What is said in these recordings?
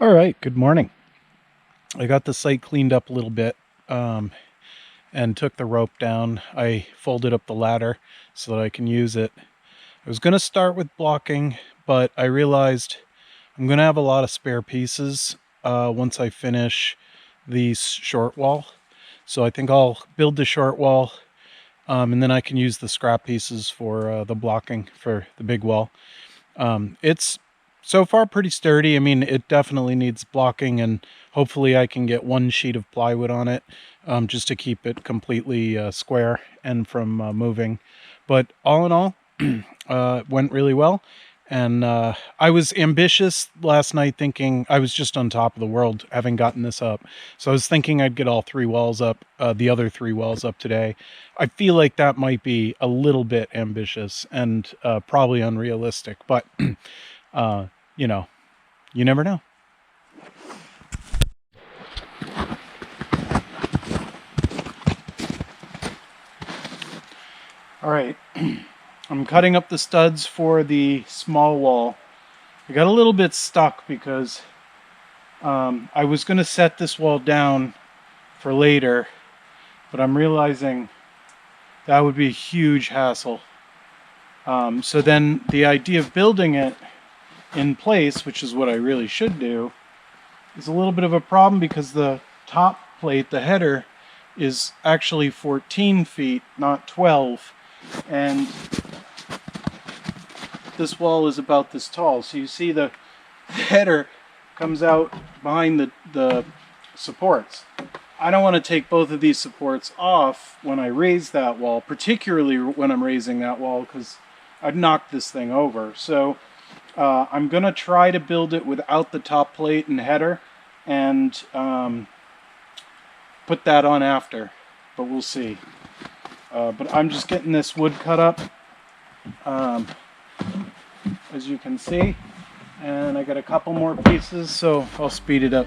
All right, good morning. I got the site cleaned up a little bit and took the rope down. I folded up the ladder so that I can use it. I was going to start with blocking, but I realized I'm going to have a lot of spare pieces once I finish the short wall. So I think I'll build the short wall and then I can use the scrap pieces for the blocking for the big wall. It's so far pretty sturdy. I mean, it definitely needs blocking, and hopefully I can get one sheet of plywood on it just to keep it completely square and from moving. But all in all, went really well. And I was ambitious last night, thinking I was just on top of the world having gotten this up. So I was thinking I'd get all three walls up, the other three walls up today. I feel like that might be a little bit ambitious and probably unrealistic, but uh, you know, you never know. All right, I'm cutting up the studs for the small wall. I got a little bit stuck because I was going to set this wall down for later, but I'm realizing that would be a huge hassle. So then the idea of building it in place, which is what I really should do, is a little bit of a problem because the top plate, the header, is actually 14 feet, not 12. And this wall is about this tall. So you see the header comes out behind the supports. I don't want to take both of these supports off when I raise that wall, particularly when I'm raising that wall, because I'd knock this thing over. So I'm going to try to build it without the top plate and header and put that on after, but we'll see. But I'm just getting this wood cut up, as you can see, and I got a couple more pieces, so I'll speed it up.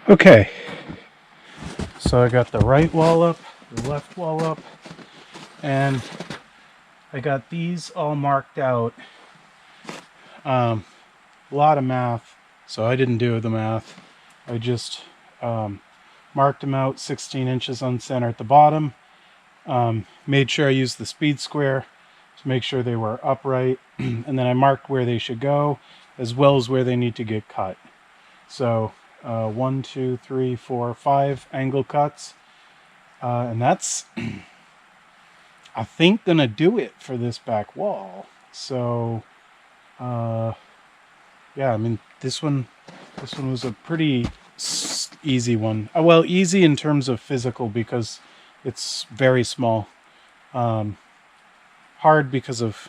Okay, so I got the right wall up, the left wall up, and I got these all marked out. A lot of math, so I didn't do the math. I just marked them out 16 inches on center at the bottom. Made sure I used the speed square to make sure they were upright, and then I marked where they should go as well as where they need to get cut. So 1, 2, 3, 4, 5 angle cuts, and that's I think gonna do it for this back wall. So yeah, I mean this one was a pretty easy one. Well, easy in terms of physical because it's very small. Hard because of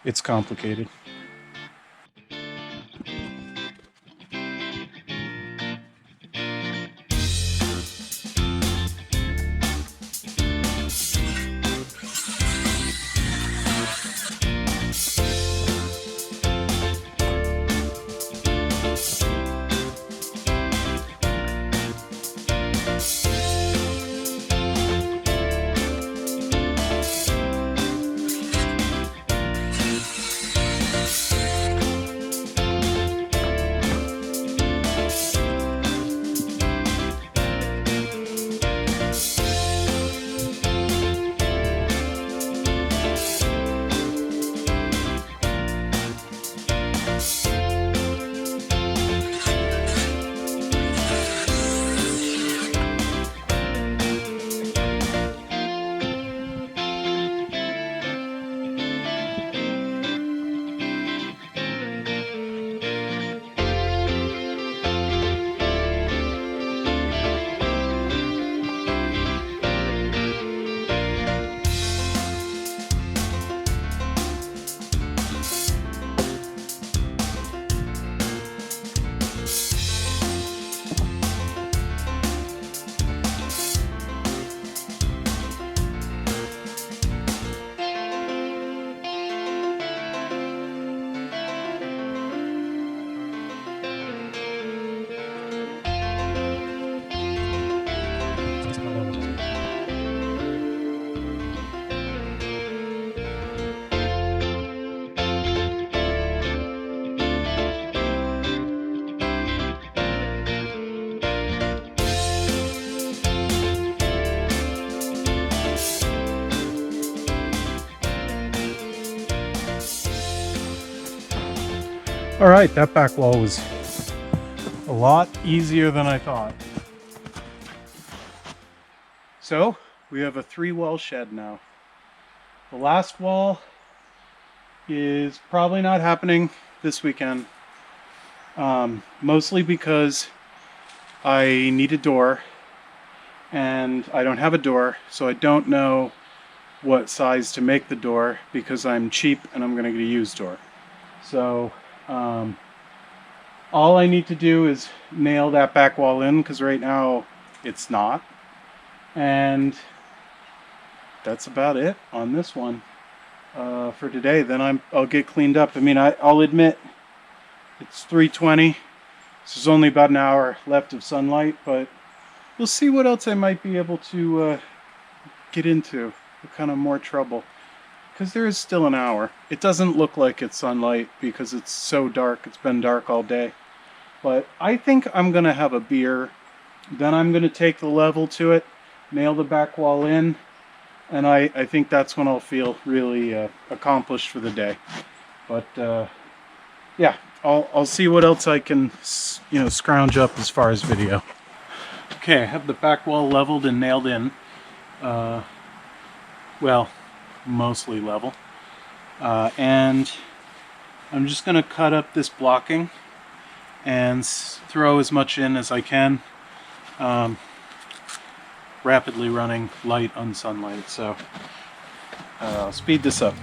it's complicated. All right, that back wall was a lot easier than I thought. So we have a 3-wall shed now. The last wall is probably not happening this weekend, mostly because I need a door and I don't have a door, so I don't know what size to make the door because I'm cheap and I'm going to get a used door. So all I need to do is nail that back wall in because right now it's not, and that's about it on this one for today. Then I'll get cleaned up. I mean, I'll admit it's 3:20. So there's only about an hour left of sunlight, but we'll see what else I might be able to get into. What kind of more trouble. Because there is still an hour. It doesn't look like it's sunlight because it's so dark. It's been dark all day. But I think I'm going to have a beer. Then I'm going to take the level to it, nail the back wall in, and I think that's when I'll feel really accomplished for the day. But yeah, I'll see what else I can scrounge up as far as video. Okay, I have the back wall leveled and nailed in. Well, mostly level, and I'm just going to cut up this blocking and throw as much in as I can, rapidly running light on sunlight, so I'll speed this up.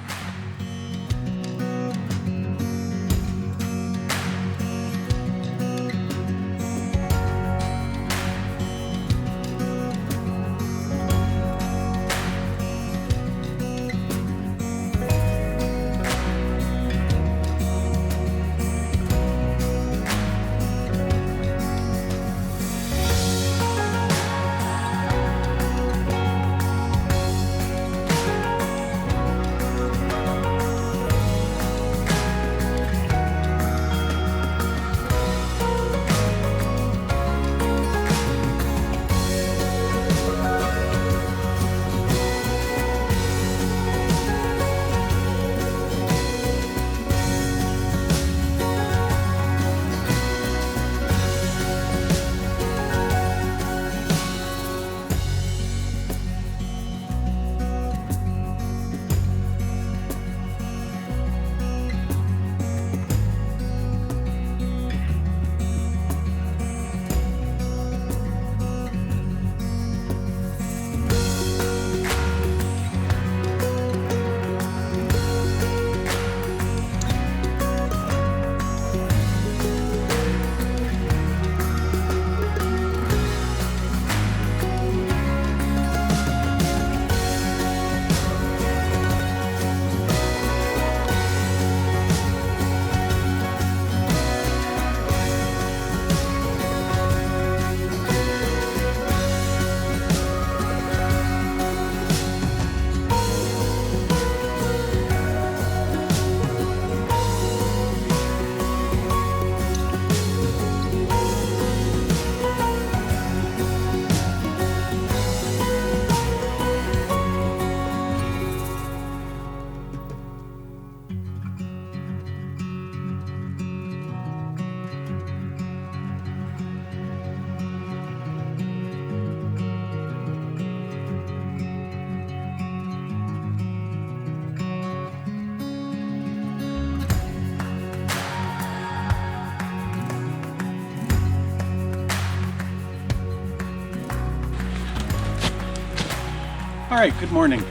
Alright, good morning.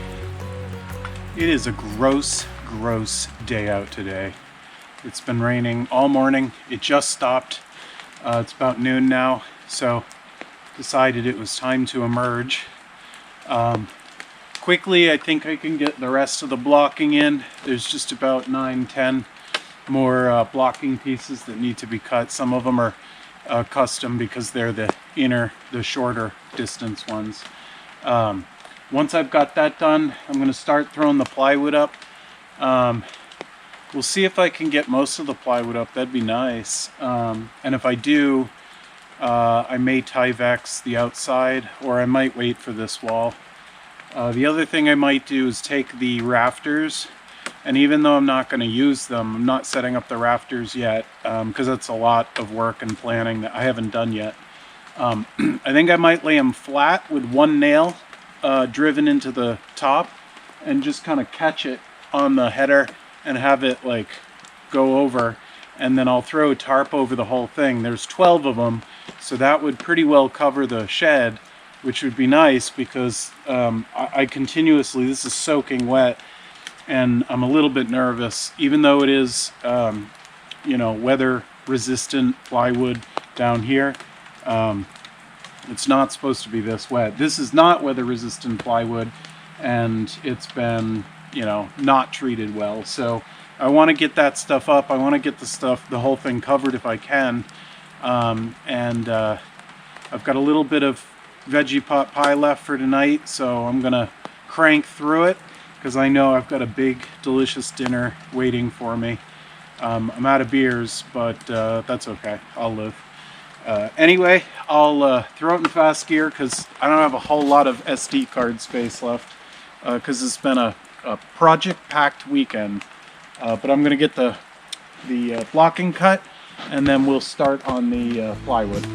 It is a gross day out today. It's been raining all morning. It just stopped. It's about noon now, so decided it was time to emerge. Quickly, I think I can get the rest of the blocking in. There's just about 9-10 more blocking pieces that need to be cut. Some of them are custom because they're the shorter distance ones. Once I've got that done, I'm going to start throwing the plywood up. We'll see if I can get most of the plywood up. That'd be nice. And if I do, I may Tyvek the outside, or I might wait for this wall. The other thing I might do is take the rafters, and even though I'm not going to use them, I'm not setting up the rafters yet, because that's a lot of work and planning that I haven't done yet. I think I might lay them flat with one nail driven into the top and just kind of catch it on the header and have it like go over, and then I'll throw a tarp over the whole thing. There's 12 of them, so that would pretty well cover the shed, which would be nice because I continuously, this is soaking wet, and I'm a little bit nervous, even though it is, weather resistant plywood down here. It's not supposed to be this wet. This is not weather resistant plywood, and it's been, not treated well. So I want to get that stuff up. I want to get the whole thing covered if I can. I've got a little bit of veggie pot pie left for tonight, so I'm gonna crank through it because I know I've got a big delicious dinner waiting for me. I'm out of beers, but that's okay, I'll live. Anyway, I'll throw it in fast gear because I don't have a whole lot of SD card space left because it's been a project packed weekend, but I'm gonna get the blocking cut, and then we'll start on the plywood.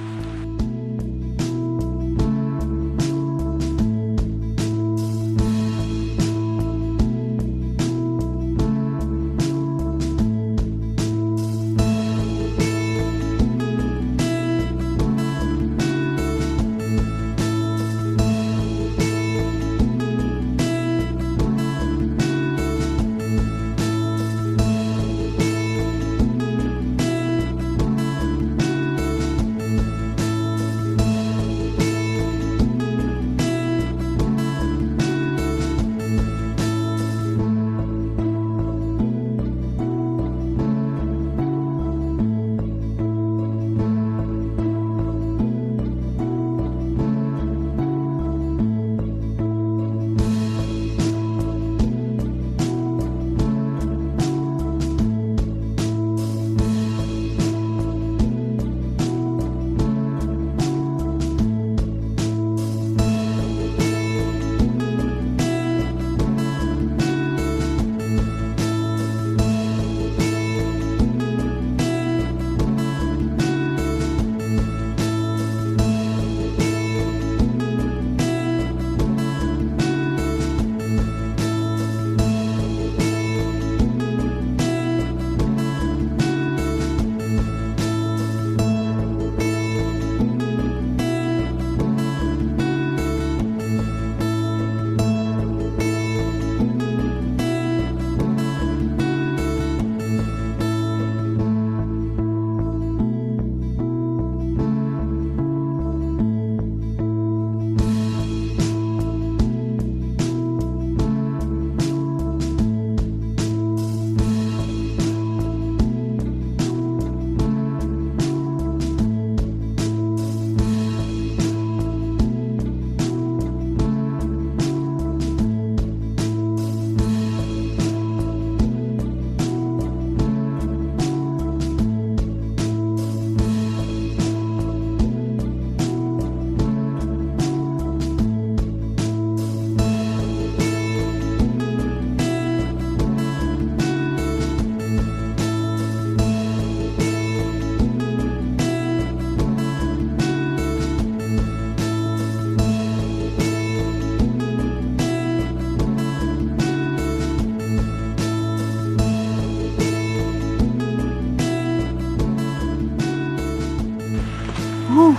Whew.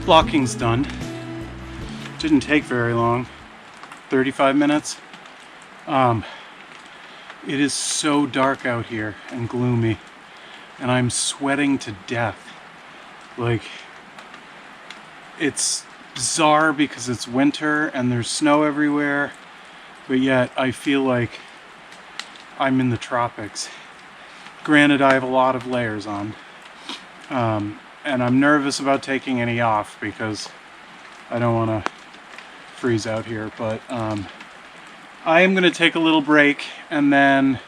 Blocking's done. Didn't take very long. 35 minutes. It is so dark out here and gloomy, and I'm sweating to death. Like, it's bizarre because it's winter and there's snow everywhere, but yet I feel like I'm in the tropics. Granted, I have a lot of layers on, and I'm nervous about taking any off because I don't want to freeze out here, but I am going to take a little break, and then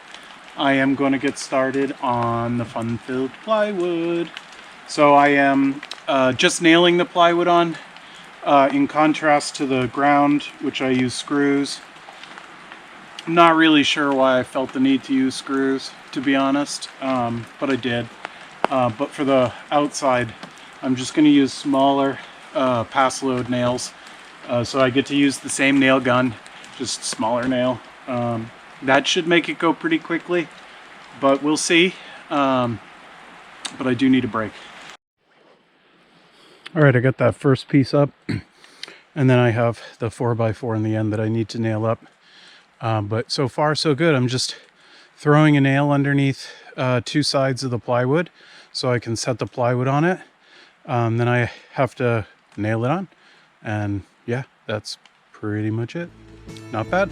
I am going to get started on the fun-filled plywood. So I am just nailing the plywood on, in contrast to the ground, which I use screws. I'm not really sure why I felt the need to use screws, to be honest, but I did. But for the outside, I'm just going to use smaller pass load nails, so I get to use the same nail gun, just smaller nail. That should make it go pretty quickly, but we'll see. But I do need a break. Alright, I got that first piece up, and then I have the 4x4 in the end that I need to nail up. But so far so good. I'm just throwing a nail underneath two sides of the plywood so I can set the plywood on it. Then I have to nail it on, and yeah, that's pretty much it. Not bad.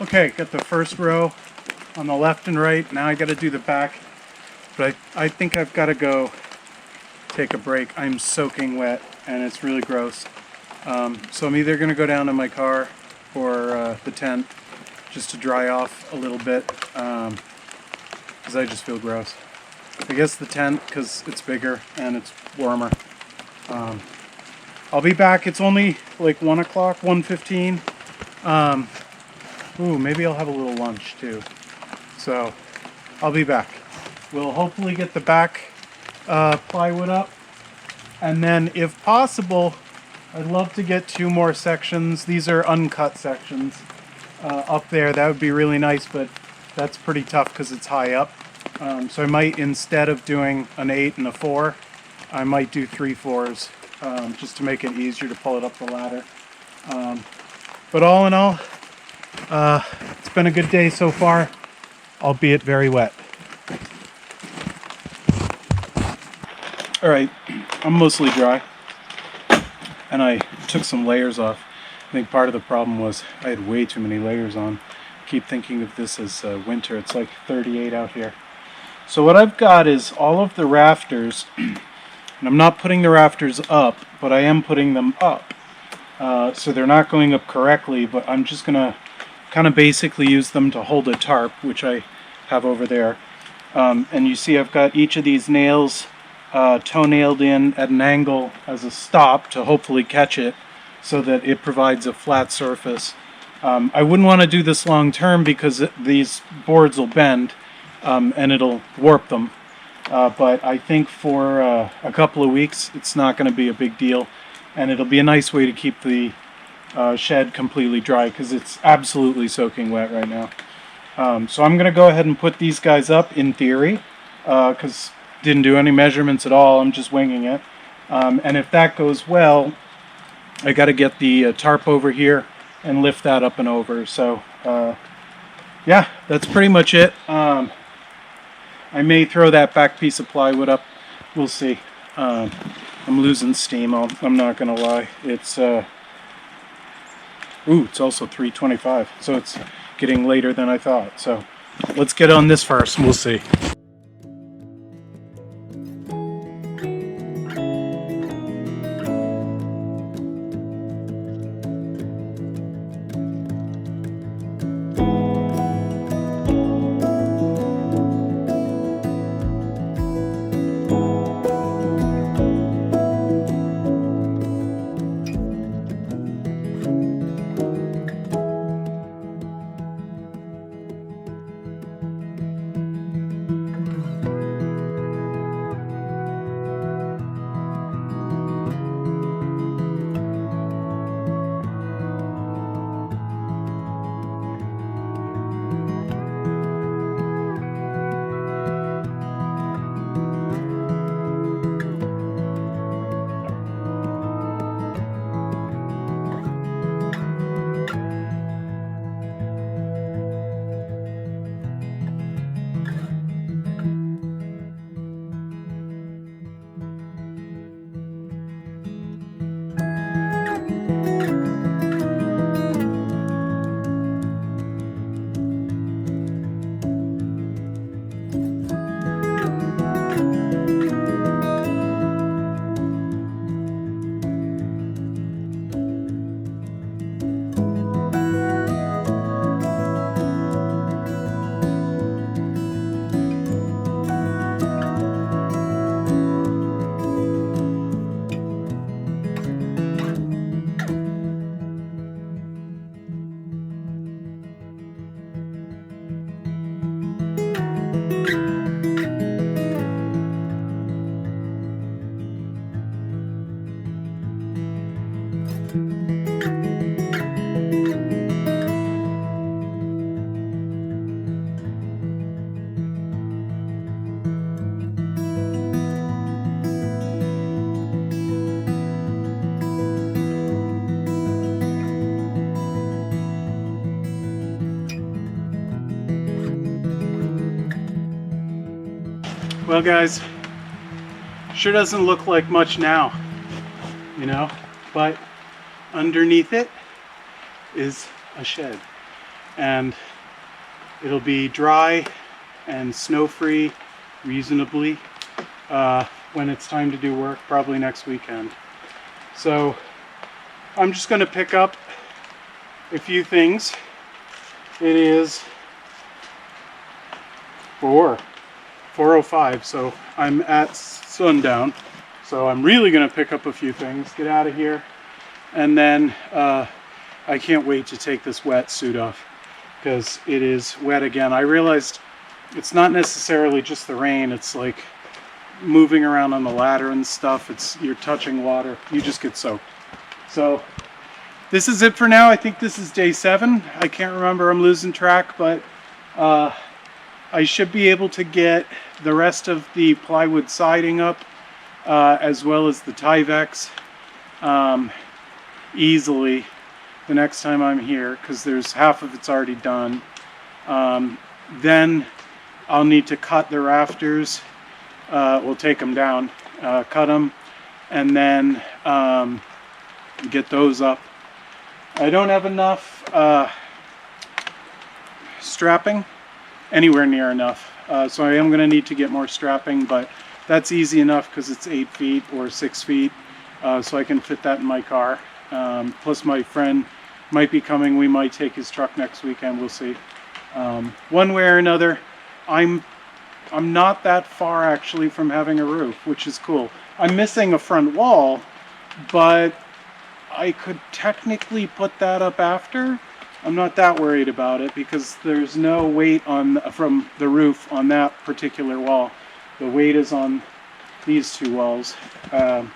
Okay, got the first row on the left and right. Now I got to do the back, but I think I've got to go take a break. I'm soaking wet and it's really gross. So I'm either going to go down to my car or the tent just to dry off a little bit, because I just feel gross. I guess the tent because it's bigger and it's warmer. I'll be back. It's only like 1 o'clock, 1:15. Ooh, maybe I'll have a little lunch too. So I'll be back. We'll hopefully get the back plywood up, and then if possible, I'd love to get 2 more sections. These are uncut sections up there. That would be really nice, but that's pretty tough because it's high up. So I might, instead of doing an 8 and a 4, I might do 3 4s, just to make it easier to pull it up the ladder. But all in all, it's been a good day so far, albeit very wet. Alright, I'm mostly dry, and I took some layers off. I think part of the problem was I had way too many layers on. I keep thinking of this as winter. It's like 38 out here. So what I've got is all of the rafters, and I'm not putting the rafters up, but I am putting them up. So they're not going up correctly, but I'm just going to kind of basically use them to hold a tarp, which I have over there. And you see I've got each of these nails toe-nailed in at an angle as a stop to hopefully catch it so that it provides a flat surface. I wouldn't want to do this long term because these boards will bend and it'll warp them. But I think for a couple of weeks it's not going to be a big deal, and it'll be a nice way to keep the shed completely dry because it's absolutely soaking wet right now. So I'm going to go ahead and put these guys up in theory because didn't do any measurements at all. I'm just winging it. And if that goes well, I got to get the tarp over here and lift that up and over. So yeah, that's pretty much it. I may throw that back piece of plywood up. We'll see. I'm losing steam. I'm not going to lie. It's it's also 3:25, so it's getting later than I thought. So let's get on this first and we'll see. Well guys, sure doesn't look like much now, you know, but underneath it is a shed and it'll be dry and snow-free reasonably when it's time to do work, probably next weekend. So I'm just going to pick up a few things. It is 4:05, so I'm at sundown. So I'm really going to pick up a few things, get out of here, and then I can't wait to take this wetsuit off because it is wet again. I realized it's not necessarily just the rain, it's like moving around on the ladder and stuff. You're touching water, you just get soaked. So this is it for now. I think this is day 7. I can't remember, I'm losing track, but I should be able to get the rest of the plywood siding up as well as the Tyvek easily the next time I'm here, because there's half of it's already done. Then I'll need to cut the rafters. We'll take them down, cut them, and then get those up. I don't have enough strapping, anywhere near enough, so I am going to need to get more strapping, but that's easy enough because it's 8 feet or 6 feet, so I can fit that in my car. Plus my friend might be coming. We might take his truck next weekend, we'll see. One way or another, I'm not that far actually from having a roof, which is cool. I'm missing a front wall, but I could technically put that up after. I'm not that worried about it because there's no weight from the roof on that particular wall. The weight is on these two walls. I'll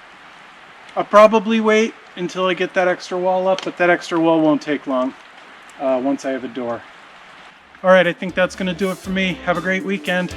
probably wait until I get that extra wall up, but that extra wall won't take long once I have a door. All right, I think that's going to do it for me. Have a great weekend.